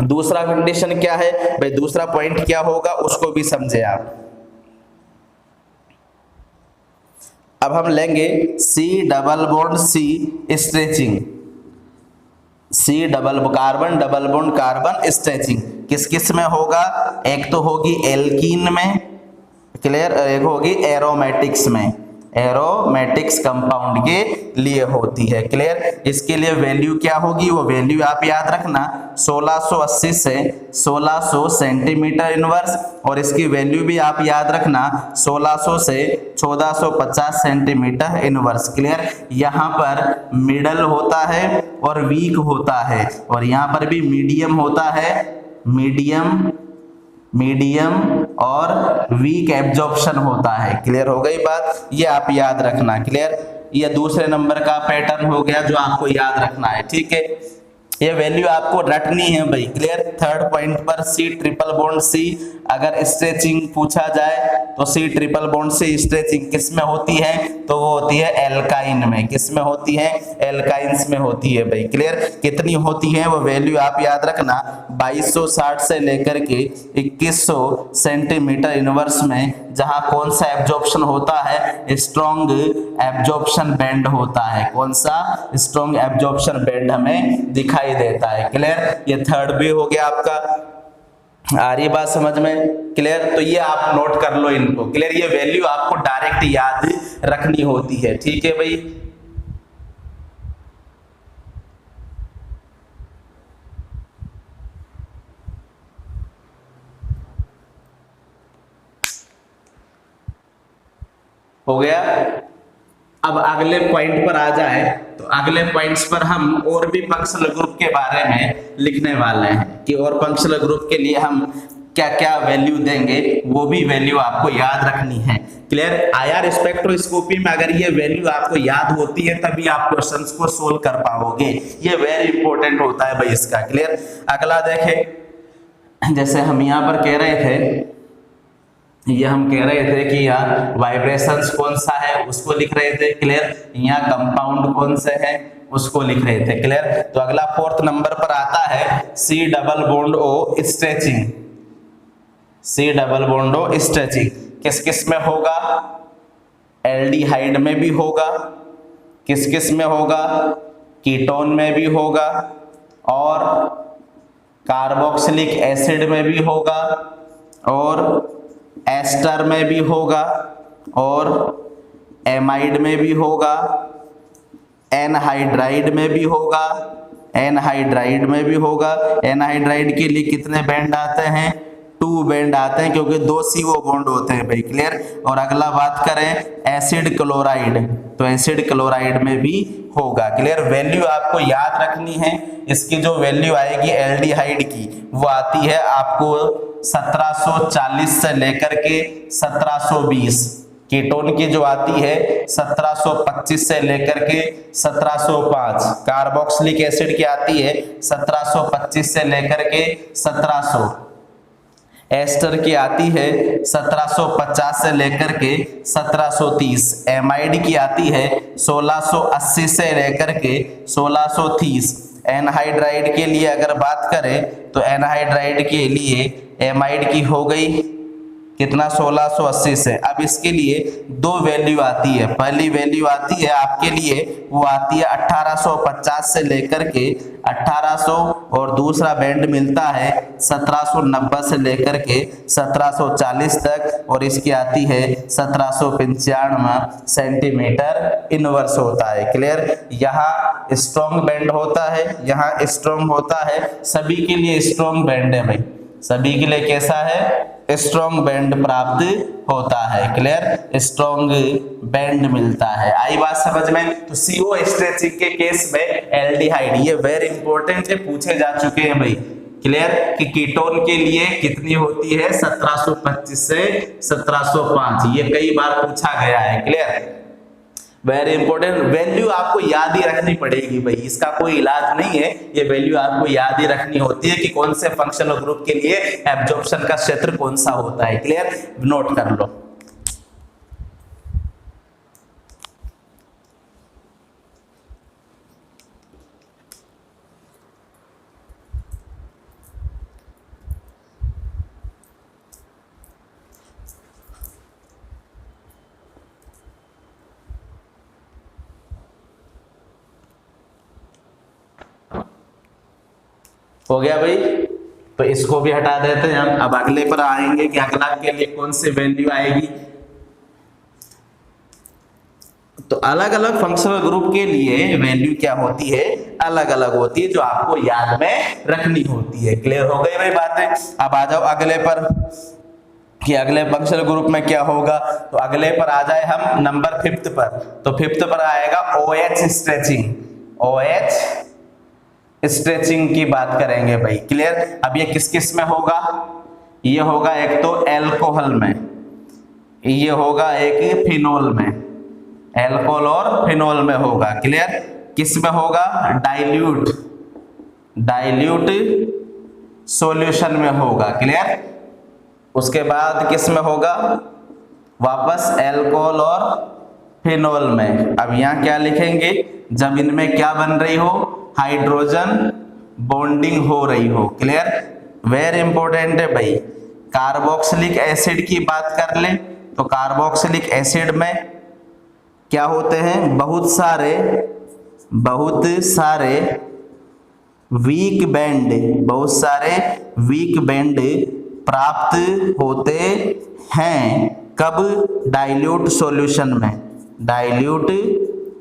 दूसरा कंडीशन क्या है भाई? दूसरा पॉइंट क्या होगा उसको भी समझे आप। अब हम लेंगे C double bond C stretching, C carbon double bond carbon stretching किस किस में होगा? एक तो होगी एल्कीन में, क्लियर? एक होगी एरोमेटिक्स में, एरोमेटिक्स कंपाउंड के लिए होती है। क्लियर? इसके लिए वैल्यू क्या होगी? वो वैल्यू आप याद रखना 1680 से 1600 सेंटीमीटर इनवर्स, और इसकी वैल्यू भी आप याद रखना 1600 से 1450 सेंटीमीटर इनवर्स। क्लियर? यहाँ पर मिडल होता है और वीक होता है, और यहाँ पर भी मीडियम होता है, मीडियम और वीक एब्जॉर्प्शन होता है। क्लियर हो गई बात? ये आप याद रखना। क्लियर? ये दूसरे नंबर का पैटर्न हो गया जो आपको याद रखना है। ठीक है? ये वैल्यू आपको रटनी है भाई। क्लियर? थर्ड पॉइंट पर C ट्रिपल बॉन्ड C अगर स्ट्रेचिंग पूछा जाए तो C triple bond C stretching किस में होती है? तो वो होती है एल्काइन में। किस में होती है? एल्काइंस में होती है भाई। क्लियर? कितनी होती है वो वैल्यू आप याद रखना 2260 से लेकर के 2100 सेंटीमीटर इनवर्स में, जहां कौन सा एब्जॉर्प्शन होता है? स्ट्रॉन्ग एब्जॉर्प्शन बैंड होता है। कौन सा? स्ट्रॉन्ग एब्जॉर्प्शन बैंड हमें दिखाई देता है। क्लियर? ये थर्ड भी हो गया आपका। आ रही बात समझ में? क्लियर? तो ये आप नोट कर लो इनको। क्लियर? ये वैल्यू आपको डायरेक्ट याद रखनी होती है। ठीक है भाई? हो गया। अब अगले पॉइंट पर आ जाए तो अगले पॉइंट्स पर हम और भी फंक्शनल ग्रुप के बारे में लिखने वाले हैं कि और फंक्शनल ग्रुप के लिए हम क्या क्या वैल्यू देंगे, वो भी वैल्यू आपको याद रखनी है। क्लियर? आईआर स्पेक्ट्रोस्कोपी में अगर ये वैल्यू आपको याद होती है तभी आप क्वेश्चंस को सोल्व कर पाओगे, ये वेरी इंपॉर्टेंट होता है भाई इसका। क्लियर? अगला देखें, जैसे हम यहाँ पर कह रहे थे, ये हम कह रहे थे कि यहाँ वाइब्रेशंस कौन सा है उसको लिख रहे थे। क्लियर? यहाँ कंपाउंड कौन से है उसको लिख रहे थे। क्लियर? तो अगला 4th नंबर पर आता है C double bond O stretching. C double bond O stretching किस किस में होगा? एल्डिहाइड में भी होगा, किस किस में होगा? कीटोन में भी होगा, और कार्बोक्सिलिक एसिड में भी होगा, और एस्टर में भी होगा, और एमाइड में भी होगा, एनहाइड्राइड में भी होगा, एनहाइड्राइड में भी होगा। एनहाइड्राइड के लिए कितने बैंड आते हैं? 2 बैंड आते हैं, क्योंकि 2 CO बॉन्ड होते हैं भाई। क्लियर? और अगला बात करें एसिड क्लोराइड, तो एसिड क्लोराइड में भी होगा। क्लियर? वैल्यू आपको याद रखनी है। इसकी जो वैल्यू आएगी एल्डिहाइड की वो आती है आपको 1740 से लेकर के 1720। कीटोन की जो आती है 1725 से लेकर के 1705। कार्बोक्सिलिक एसिड की आती है 1725 से लेकर के 1700। एस्टर की आती है 1750 से लेकर के 1730। एमाइड की आती है 1680 से लेकर के 1630। एनहाइड्राइड के लिए अगर बात करें तो एनहाइड्राइड के लिए एमाइड की हो गई कितना? 1680 से। अब इसके लिए 2 वैल्यू आती है। पहली वैल्यू आती है आपके लिए, वो आती है 1850 से लेकर के 1800, और दूसरा बैंड मिलता है 1790 से लेकर के 1740 तक, और इसकी आती है 1795 सेंटीमीटर इनवर्स होता है। क्लियर? यहाँ स्ट्रॉन्ग बैंड होता है, यहाँ स्ट्रॉन्ग होता है, सभी के लिए स्ट्रॉन्ग बैंड है भाई, सभी के लिए कैसा है? स्ट्रॉन्ग बैंड प्राप्त होता है। क्लियर? स्ट्रॉन्ग बैंड मिलता है। आई बात समझ में? तो CO स्ट्रेचिंग के केस में एल्डिहाइड, ये वेरी इंपॉर्टेंट है, पूछे जा चुके हैं भाई। क्लियर? कि कीटोन के लिए कितनी होती है? 1725 से 1705, ये कई बार पूछा गया है। क्लियर? वेरी इंपॉर्टेंट वैल्यू आपको याद ही रखनी पड़ेगी भाई, इसका कोई इलाज नहीं है, ये वैल्यू आपको याद ही रखनी होती है कि कौन से फंक्शनल ग्रुप के लिए एब्जॉर्प्शन का क्षेत्र कौन सा होता है। क्लियर? नोट कर लो। हो गया भाई? तो इसको भी हटा देते हैं हम। अब अगले पर आएंगे कि अगला के लिए कौन सी वैल्यू आएगी। तो अलग अलग फंक्शनल ग्रुप के लिए वैल्यू क्या होती है? अलग अलग होती है, जो आपको याद में रखनी होती है। क्लियर हो गई भाई बातें? अब आ जाओ अगले पर कि अगले फंक्शनल ग्रुप में क्या होगा। तो अगले पर आ जाए हम नंबर 5th पर। तो 5th पर आएगा OH स्ट्रेचिंग। OH स्ट्रेचिंग की बात करेंगे भाई। क्लियर? अब ये किस किस में होगा? ये होगा एक तो एल्कोहल में, ये होगा एक फिनोल में, एल्कोहल और फिनोल में होगा। क्लियर? किस में होगा? डाइल्यूट, डाइल्यूट सॉल्यूशन में होगा। क्लियर? उसके बाद किस में होगा? वापस एल्कोहल और फिनोल में। अब यहाँ क्या लिखेंगे? जब इनमें क्या बन रही हो? हाइड्रोजन बॉन्डिंग हो रही हो। क्लियर? वेरी इंपॉर्टेंट है भाई। कार्बोक्सिलिक एसिड की बात कर ले तो कार्बोक्सिलिक एसिड में क्या होते हैं? बहुत सारे वीक बैंड, बहुत सारे वीक बैंड प्राप्त होते हैं। कब? डाइल्यूट सॉल्यूशन में, डाइल्यूट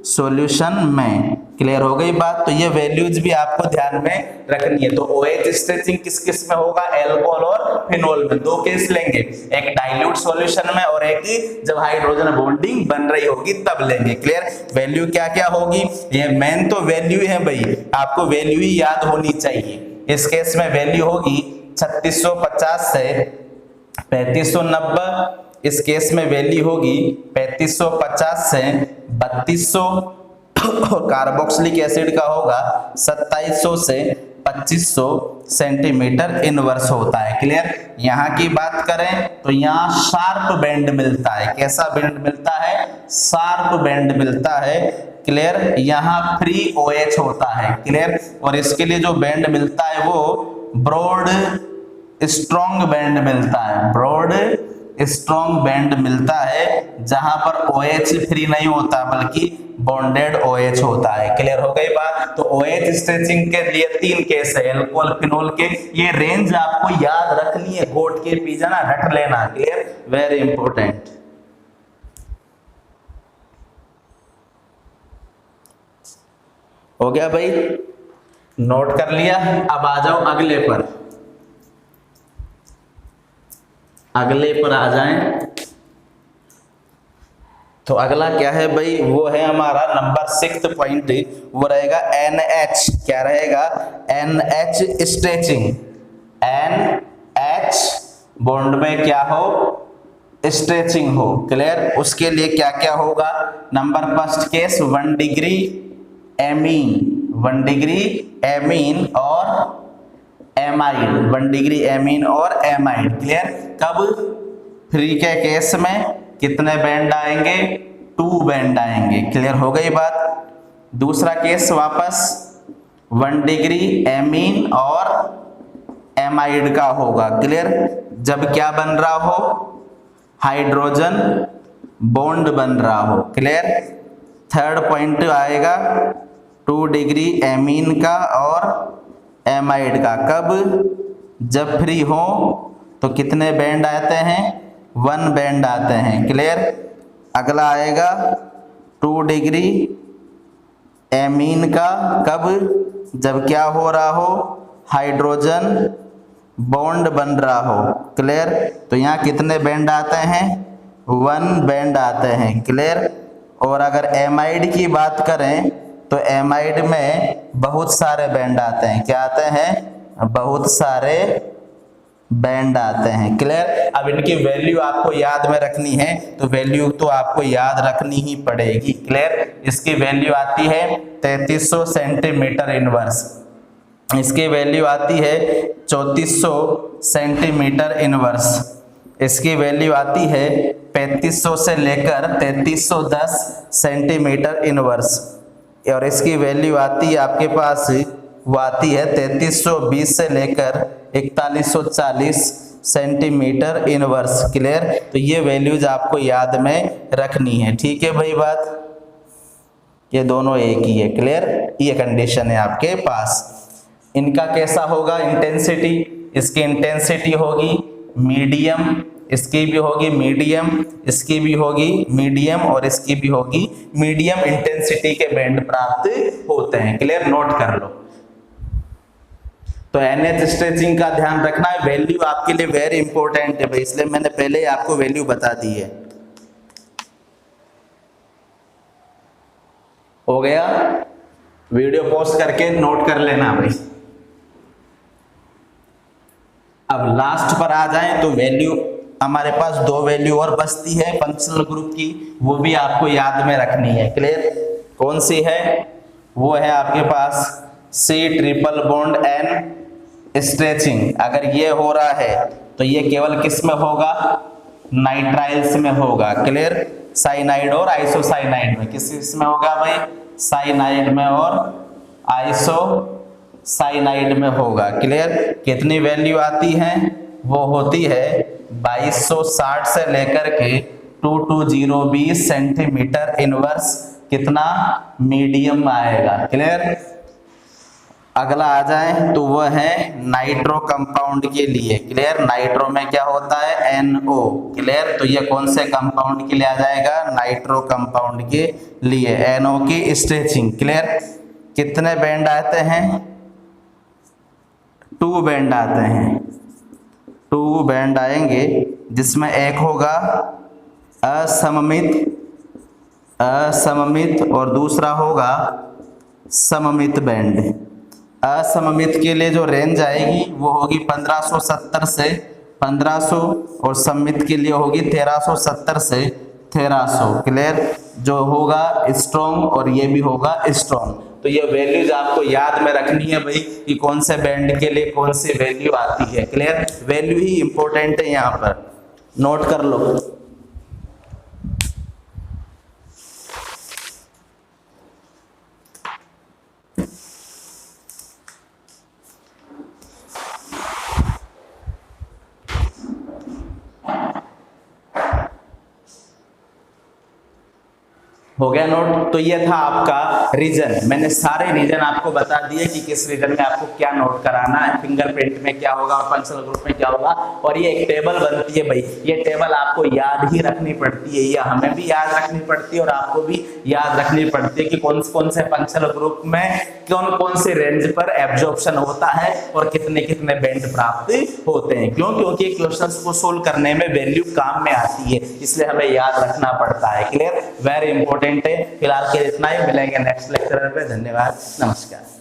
सॉल्यूशन में। क्लियर हो गई बात। तो ये वैल्यूज भी आपको ध्यान में रखनी है। तो OH स्ट्रेचिंग किस किस में होगा, एल्कोहल और फिनोल में। दो केस लेंगे, एक डाइल्यूट सॉल्यूशन में और एक जब हाइड्रोजन बॉन्डिंग बन रही होगी तब लेंगे। क्लियर। वैल्यू क्या क्या होगी, ये मेन तो वैल्यू है भाई, आपको वैल्यू ही याद होनी चाहिए। इस केस में वैल्यू होगी 3650 से 3590। इस केस में वैल्यू होगी 3550 से 3200 और कार्बोक्सिलिक एसिड का होगा 2700 से 2500 सेंटीमीटर इनवर्स होता है। क्लियर। यहाँ की बात करें तो यहाँ शार्प बैंड मिलता है। कैसा बैंड मिलता है, शार्प बैंड मिलता है। क्लियर। यहाँ फ्री OH होता है। क्लियर। और इसके लिए जो बैंड मिलता है वो ब्रॉड स्ट्रॉन्ग बैंड मिलता है, ब्रॉड स्ट्रॉन्ग बैंड मिलता है, जहां पर OH फ्री नहीं होता बल्कि बॉन्डेड OH होता है। क्लियर हो गई बात। तो OH स्ट्रेचिंग के लिए 3 केस है, एल्कोहल फिनोल के। ये रेंज आपको याद रखनी है, घोट के पी जाना, रट लेना। Clear, very important. हो गया भाई, नोट कर लिया। अब आ जाओ अगले पर, अगले पर आ जाएं। तो अगला क्या है भाई, वो है हमारा नंबर 6 पॉइंट, वो रहेगा NH। क्या रहेगा, NH स्ट्रेचिंग। NH बॉन्ड में क्या हो, स्ट्रेचिंग हो। क्लियर। उसके लिए क्या क्या होगा, number first case 1 degree amine, 1 degree amine और एमाइड, 1 डिग्री एमीन और एमाइड। क्लियर। कब, फ्री के केस में कितने बैंड आएंगे, 2 बैंड आएंगे। क्लियर हो गई बात। दूसरा केस वापस 1 डिग्री एमीन और एमाइड का होगा। क्लियर। जब क्या बन रहा हो, हाइड्रोजन बॉन्ड बन रहा हो। क्लियर। थर्ड पॉइंट आएगा 2 डिग्री एमीन का और एमाइड का। कब, जब फ्री हो तो कितने बैंड आते हैं, 1 बैंड आते हैं। क्लियर। अगला आएगा 2 डिग्री एमीन का, कब, जब क्या हो रहा हो, हाइड्रोजन बॉन्ड बन रहा हो। क्लियर। तो यहाँ कितने बैंड आते हैं, 1 बैंड आते हैं। क्लियर। और अगर एमाइड की बात करें तो एमाइड में बहुत सारे बैंड आते हैं। क्या आते हैं, बहुत सारे बैंड आते हैं। क्लियर। अब इनकी वैल्यू आपको याद में रखनी है, तो वैल्यू तो आपको याद रखनी ही पड़ेगी। क्लियर। इसकी वैल्यू आती है 3300 सेंटीमीटर इनवर्स, इसकी वैल्यू आती है 3400 सेंटीमीटर इनवर्स, इसकी वैल्यू आती है 3500 से लेकर 3310 सेंटीमीटर इनवर्स, और इसकी वैल्यू आती है आपके पास, वो आती है 3320 से लेकर 4140 सेंटीमीटर इनवर्स। क्लियर। तो ये वैल्यूज आपको याद में रखनी है। ठीक है भाई बात, ये दोनों एक ही है। क्लियर। ये कंडीशन है आपके पास। इनका कैसा होगा इंटेंसिटी, इसकी इंटेंसिटी होगी मीडियम, इसकी भी होगी मीडियम, इसकी भी होगी मीडियम और इसकी भी होगी मीडियम इंटेंसिटी के बैंड प्राप्त होते हैं। क्लियर, नोट कर लो। तो NH स्ट्रेचिंग का ध्यान रखना है, वैल्यू आपके लिए वेरी इंपॉर्टेंट है भाई, इसलिए मैंने पहले ही आपको वैल्यू बता दी है। हो गया, वीडियो पॉज करके नोट कर लेना भाई। अब लास्ट पर आ जाएं तो वैल्यू हमारे पास 2 वैल्यू और बचती है फंक्शनल ग्रुप की, वो भी आपको याद में रखनी है। क्लियर। कौन सी है, वो है आपके पास C triple bond N stretching. अगर ये हो रहा है तो ये केवल किस में होगा, नाइट्राइल्स में होगा। क्लियर। साइनाइड और आइसोसाइनाइड में, किस में होगा भाई, साइनाइड में और आइसोसाइनाइड में होगा। क्लियर। कितनी वैल्यू आती है, वो होती है 2260 से लेकर के 22020 सेंटीमीटर इनवर्स, कितना, मीडियम आएगा। क्लियर। अगला आ जाए तो वो है नाइट्रो कंपाउंड के लिए। क्लियर। नाइट्रो में क्या होता है, NO। क्लियर। तो ये कौन से कंपाउंड के लिए आ जाएगा, नाइट्रो कंपाउंड के लिए, NO की स्ट्रेचिंग। क्लियर। कितने बैंड आते हैं? 2 बैंड आते हैं। 2 बैंड आएंगे, जिसमें एक होगा असममित और दूसरा होगा सममित बैंड। असममित के लिए जो रेंज आएगी वो होगी 1570 से 1500 और सममित के लिए होगी 1370 से 1300। क्लियर? जो होगा स्ट्रॉन्ग और ये भी होगा स्ट्रॉन्ग। तो ये वैल्यूज आपको याद में रखनी है भाई कि कौन से बैंड के लिए कौन सी वैल्यू आती है। क्लियर? वैल्यू ही इंपॉर्टेंट है, यहाँ पर नोट कर लो। हो गया नोट? तो ये था आपका रीजन। मैंने सारे रीजन आपको बता दिए कि किस रीजन में आपको क्या नोट कराना है, फिंगरप्रिंट में क्या होगा और फंक्शनल ग्रुप में क्या होगा। और ये एक टेबल बनती है भाई, ये टेबल आपको याद ही रखनी पड़ती है, या हमें भी याद रखनी पड़ती है और आपको भी याद रखनी पड़ती है कि कौन से फंक्शनल ग्रुप में कौन से रेंज पर एब्जॉर्प्शन होता है और कितने कितने बैंड प्राप्त होते हैं। क्यों? क्योंकि क्वेश्चंस को सोल्व करने में वैल्यू काम में आती है, इसलिए हमें याद रखना पड़ता है। क्लियर? वेरी इंपॉर्टेंट है। फिलहाल के इतना ही, मिलेंगे नेक्स्ट लेक्चर में। धन्यवाद, नमस्कार।